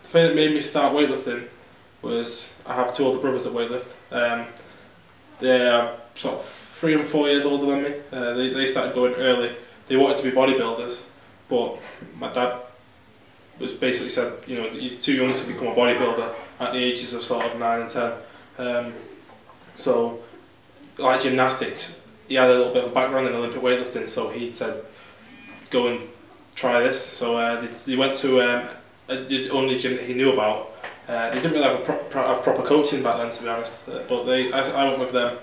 The thing that made me start weightlifting was I have two older brothers that weightlift. They're sort of 3 and 4 years older than me. They started going early. They wanted to be bodybuilders, but my dad was basically said, you know, you're too young to become a bodybuilder at the ages of sort of 9 and 10. So, like gymnastics, he had a little bit of a background in Olympic weightlifting, so he said, go and try this. So they went to the only gym that he knew about. They didn't really have proper coaching back then, to be honest. But I went with them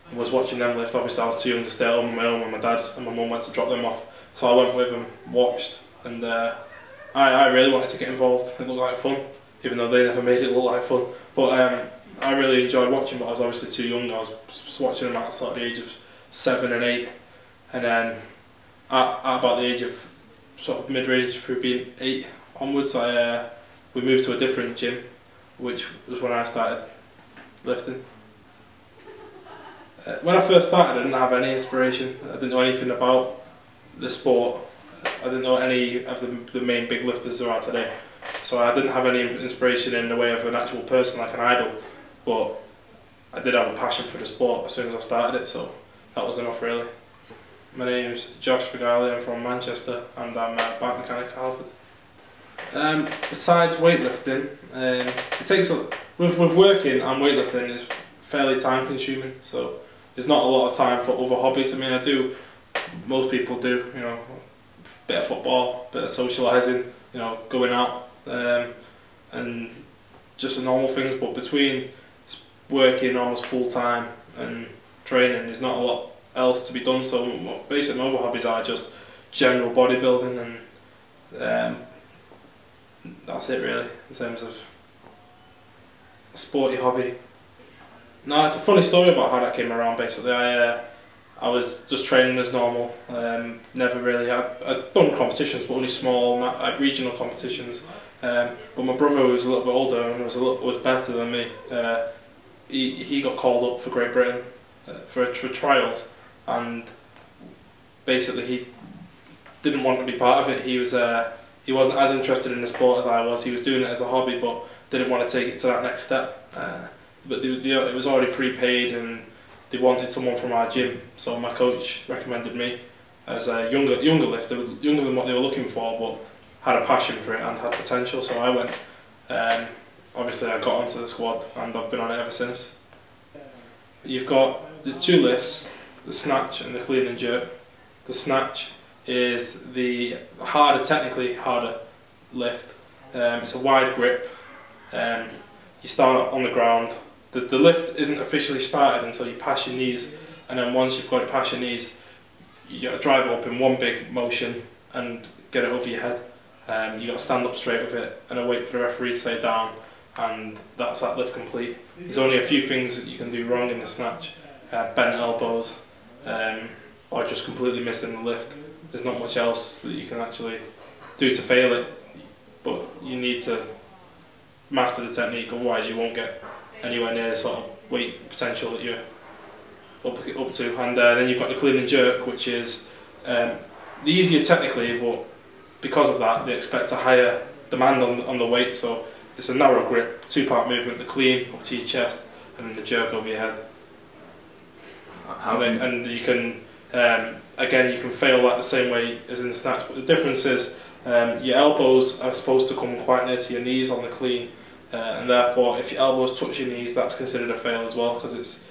and was watching them lift. Obviously, I was too young to stay at home on my own when my dad and my mum went to drop them off. So I went with them, watched, and I really wanted to get involved. It looked like fun, even though they never made it look like fun. But I really enjoyed watching, but I was obviously too young. I was watching them at sort of the age of 7 and 8, and then at about the age of sort of mid-range through being 8 onwards, we moved to a different gym, which was when I started lifting. When I first started, I didn't have any inspiration. I didn't know anything about the sport. I didn't know any of the main big lifters there are today. So I didn't have any inspiration in the way of an actual person like an idol, but I did have a passion for the sport as soon as I started it, so that was enough really. My name's Josh Farghaly, I'm from Manchester, and I'm a bike mechanic at Halford. Besides weightlifting, with working and weightlifting is fairly time consuming, so there's not a lot of time for other hobbies. I mean, most people do, you know, a bit of football, a bit of socialising, you know, going out, and just the normal things, but between working almost full time and training, there's not a lot else to be done. So basically my other hobbies are just general bodybuilding, and that's it really in terms of a sporty hobby. No, it's a funny story about how that came around. Basically, I was just training as normal. Never really I'd done competitions, but only small, regional competitions. But my brother, who was a little bit older and was better than me, he got called up for Great Britain for trials, and basically he didn't want to be part of it. He wasn't as interested in the sport as I was. He was doing it as a hobby, but didn't want to take it to that next step. But it was already prepaid, and they wanted someone from our gym. So my coach recommended me as a younger lifter, younger than what they were looking for, but had a passion for it and had potential. So I went. Obviously, I got onto the squad, and I've been on it ever since. You've got the 2 lifts, the snatch and the clean and jerk. The snatch is the technically harder lift. It's a wide grip. You start on the ground. The lift isn't officially started until you pass your knees, and then once you've got it past your knees, you got to drive it up in one big motion and get it over your head. You got to stand up straight with it and then wait for the referee to say down, and that's that lift complete. There's only a few things that you can do wrong in the snatch: bent elbows, or just completely missing the lift. There's not much else that you can actually do to fail it, but you need to master the technique, otherwise you won't get anywhere near the sort of weight potential that you're up to. And then you've got the clean and jerk, which is the easier technically, but because of that they expect a higher demand on the weight. So it's a narrow grip, 2-part movement: the clean up to your chest, and then the jerk over your head. And you can again, you can fail that the same way as in the snatch, but the difference is your elbows are supposed to come quite near to your knees on the clean, and therefore if your elbows touch your knees, that's considered a fail as well, because it's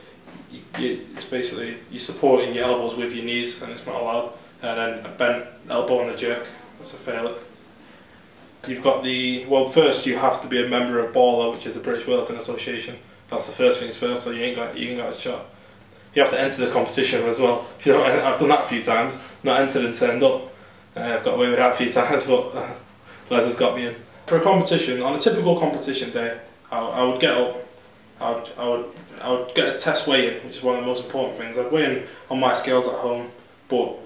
basically you're supporting your elbows with your knees, and it's not allowed. And then a bent elbow on the jerk, that's a fail. You've got first you have to be a member of BALA, which is the British Weightlifting Association. That's the first things first, so you ain't got a shot. You have to enter the competition as well. I've done that a few times, not entered and turned up. I've got away with that a few times, but Les has got me in. For a competition, on a typical competition day, I would get up, I would get a test weigh-in, which is one of the most important things. I'd weigh in on my scales at home, but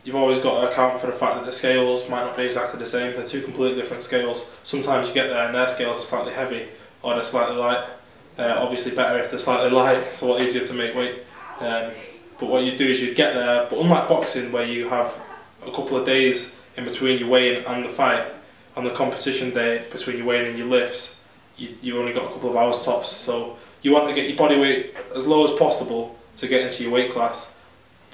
you've always got to account for the fact that the scales might not be exactly the same. They're 2 completely different scales. Sometimes you get there and their scales are slightly heavy, or they're slightly light. Obviously better if they're slightly light, it's a lot easier to make weight. But what you do is you get there, but unlike boxing where you have a couple of days in between your weigh-in and the fight, on the competition day between your weigh-in and your lifts, you only got a couple of hours tops. So you want to get your body weight as low as possible to get into your weight class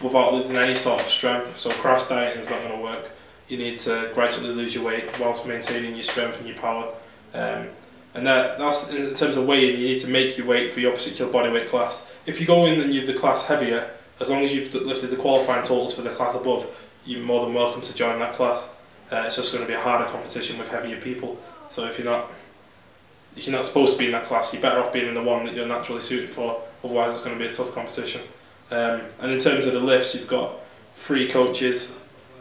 without losing any sort of strength. So crash dieting is not going to work. You need to gradually lose your weight whilst maintaining your strength and your power. And that's in terms of weighing. You need to make your weight for your particular body weight class. If you go in and you're the class heavier, as long as you've lifted the qualifying totals for the class above, you're more than welcome to join that class. It's just going to be a harder competition with heavier people. So if you're not supposed to be in that class, you're better off being in the one that you're naturally suited for. Otherwise, it's going to be a tough competition. And in terms of the lifts, you've got 3 coaches,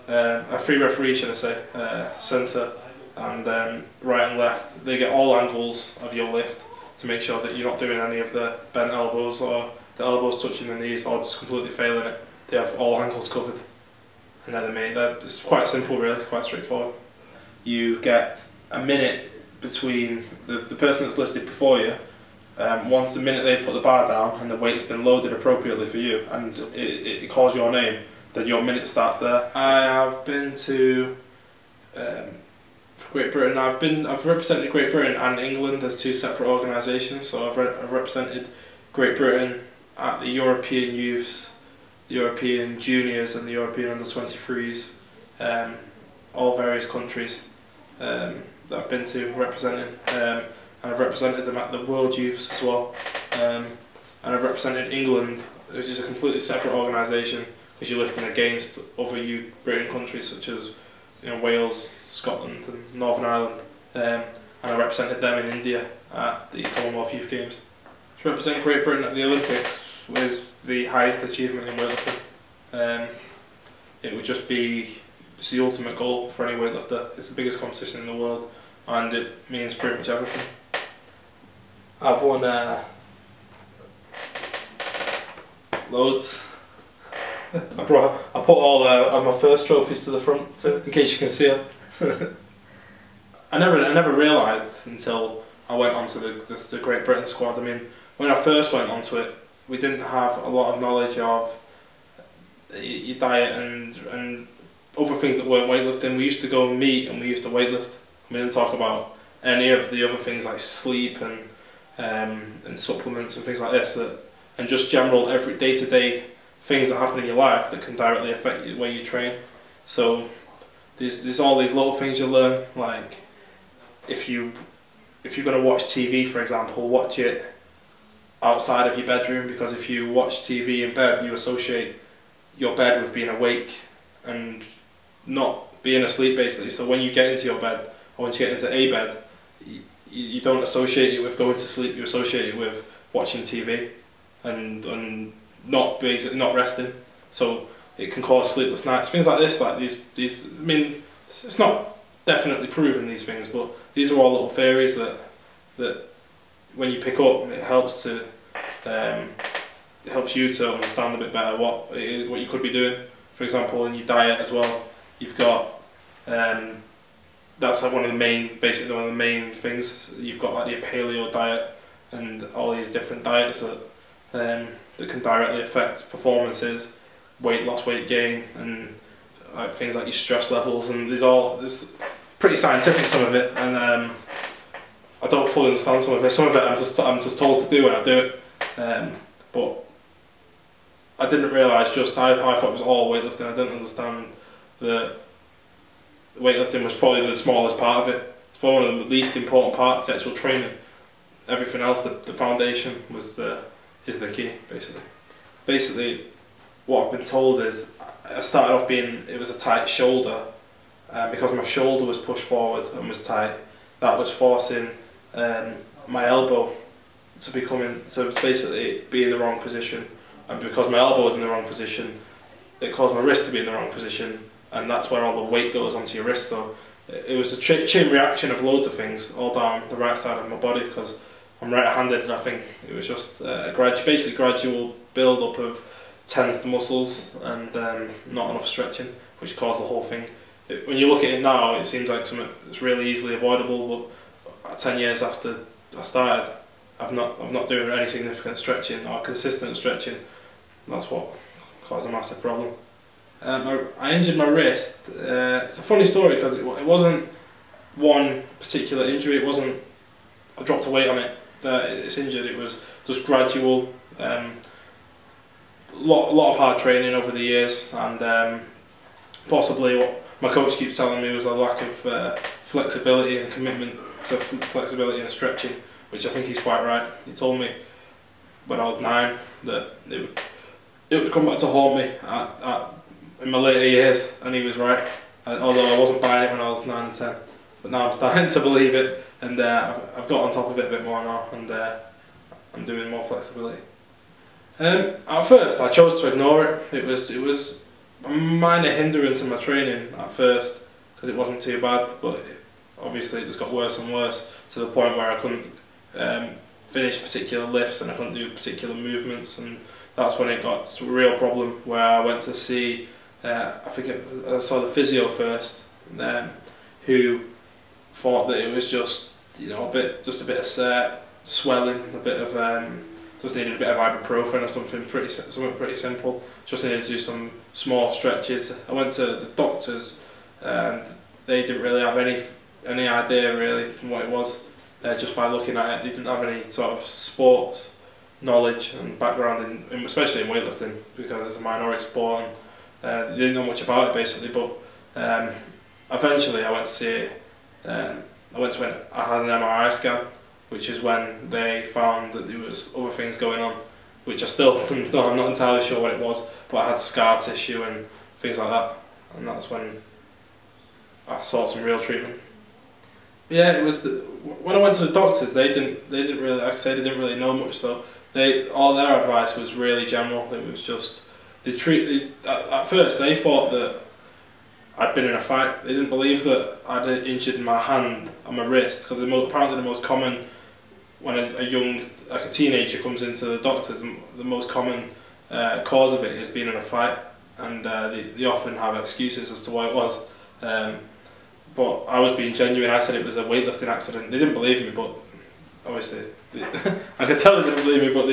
3 referees, should I say, centre and right and left. They get all angles of your lift to make sure that you're not doing any of the bent elbows or the elbows touching the knees or just completely failing it. They have all angles covered, and they're the main. It's quite simple, really, quite straightforward. You get a minute between the person that's lifted before you. Once the minute they've put the bar down and the weight's been loaded appropriately for you, and it calls your name, then your minute starts there. I have been to Great Britain. I've represented Great Britain and England as 2 separate organisations. So I've represented Great Britain at the European Youths, the European Juniors and the European Under-23s, all various countries that I've been to representing, and I've represented them at the World Youths as well, and I've represented England, which is a completely separate organisation because you're lifting against other Britain countries such as Wales, Scotland and Northern Ireland, and I represented them in India at the Commonwealth Youth Games. To represent Great Britain at the Olympics was the highest achievement in weightlifting. It would just be, it's the ultimate goal for any weightlifter. It's the biggest competition in the world and it means pretty much everything. I've won loads. I put all my first trophies to the front too, in case you can see them. I never realised until I went onto the Great Britain squad. I mean, when I first went onto it, we didn't have a lot of knowledge of your diet and other things that weren't weightlifting. We used to go and meet and we used to weightlift. We didn't talk about any of the other things like sleep and supplements and things like this, and just general every day-to-day things that happen in your life that can directly affect the way you train. So there's all these little things you learn, like if you're going to watch TV, for example, watch it outside of your bedroom, because if you watch TV in bed, you associate your bed with being awake and not being asleep, basically. So when you get into your bed, or once you get into a bed, you don't associate it with going to sleep, you associate it with watching TV and not resting. So it can cause sleepless nights, things like this, like these. I mean, it's not definitely proven, these things, but these are all little theories that when you pick up, it helps you to understand a bit better what you could be doing. For example, in your diet as well, you've got that's like one of the main things. You've got like the paleo diet and all these different diets that can directly affect performances, weight loss, weight gain, and things like your stress levels. And there's pretty scientific, some of it, and I don't fully understand some of it. Some of it I'm just told to do and I do it, but I didn't realise I thought it was all weightlifting. I didn't understand that weightlifting was probably the smallest part of it. It's probably one of the least important parts, the actual training. Everything else, the foundation is the key, basically. Basically, what I've been told is I started off it was a tight shoulder, because my shoulder was pushed forward and was tight. That was forcing my elbow to basically be in the wrong position, and because my elbow was in the wrong position, it caused my wrist to be in the wrong position, and that's where all the weight goes onto your wrist. So it was a chain reaction of loads of things all down the right side of my body, because I'm right-handed, and I think it was just a gradual build-up of tensed muscles and not enough stretching, which caused the whole thing. When you look at it now, it seems like something that's really easily avoidable, but 10 years after I started, I'm not doing any significant stretching or consistent stretching. That's what caused a massive problem. I injured my wrist. It's a funny story because it wasn't one particular injury. It wasn't I dropped a weight on it that it's injured. It was just gradual. Lot of hard training over the years, and possibly what my coach keeps telling me was a lack of flexibility and commitment to flexibility and stretching, which I think he's quite right. He told me when I was 9 that it would come back to haunt me in my later years, and he was right. Although I wasn't buying it when I was 9 and 10, but now I'm starting to believe it, and I've got on top of it a bit more now, and I'm doing more flexibility. At first, I chose to ignore it. It was a minor hindrance in my training at first because it wasn't too bad, but obviously it just got worse and worse to the point where I couldn't finish particular lifts and I couldn't do particular movements, and that's when it got to a real problem where I went to see, I saw the physio first, who thought that it was just a bit of swelling, a bit of just needed a bit of ibuprofen or something pretty simple. Just needed to do some small stretches. I went to the doctors and they didn't really have any idea really what it was. Just by looking at it, they didn't have any sort of sports knowledge and background especially in weightlifting, because it's a minority sport and they didn't know much about it basically. But eventually I went to see it. I had an MRI scan, which is when they found that there was other things going on, which I'm not entirely sure what it was, but I had scar tissue and things like that, and that's when I sought some real treatment. Yeah, it was when I went to the doctors, they didn't really, like I said, they didn't really know much, so all their advice was really general. It was just at first they thought that I'd been in a fight. They didn't believe that I'd injured my hand and my wrist, because apparently the most common, when a teenager comes into the doctors, the most common cause of it is being in a fight, and they often have excuses as to why it was. But I was being genuine. I said it was a weightlifting accident. They didn't believe me, but obviously I could tell they didn't believe me. But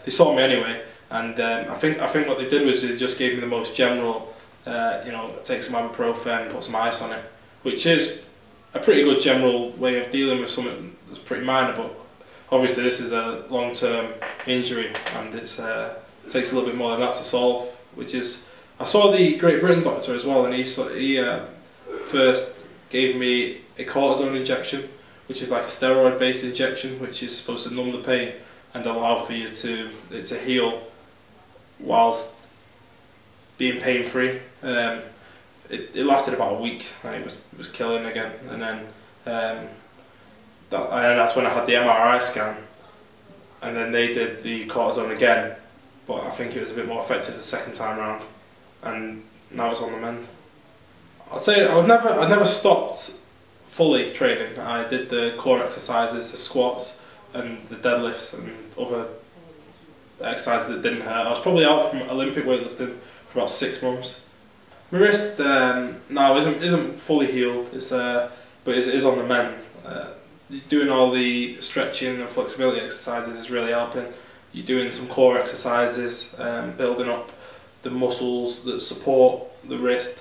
they saw me anyway, and I think what they did was they just gave me the most general. Take some ibuprofen, put some ice on it, which is a pretty good general way of dealing with something that's pretty minor, but obviously this is a long-term injury and it takes a little bit more than that to solve, which is, I saw the Great Britain doctor as well, and he first gave me a cortisone injection, which is like a steroid-based injection, which is supposed to numb the pain and allow for you to heal whilst being pain-free. It lasted about a week and it was killing again, and then that's when I had the MRI scan, and then they did the cortisone again, but I think it was a bit more effective the second time round, and now it's on the mend. I'd say I never stopped fully training. I did the core exercises, the squats and the deadlifts and other exercises that didn't hurt. I was probably out from Olympic weightlifting for about 6 months. My wrist now isn't fully healed, but it is on the mend. Doing all the stretching and flexibility exercises is really helping. You're doing some core exercises, building up the muscles that support the wrist,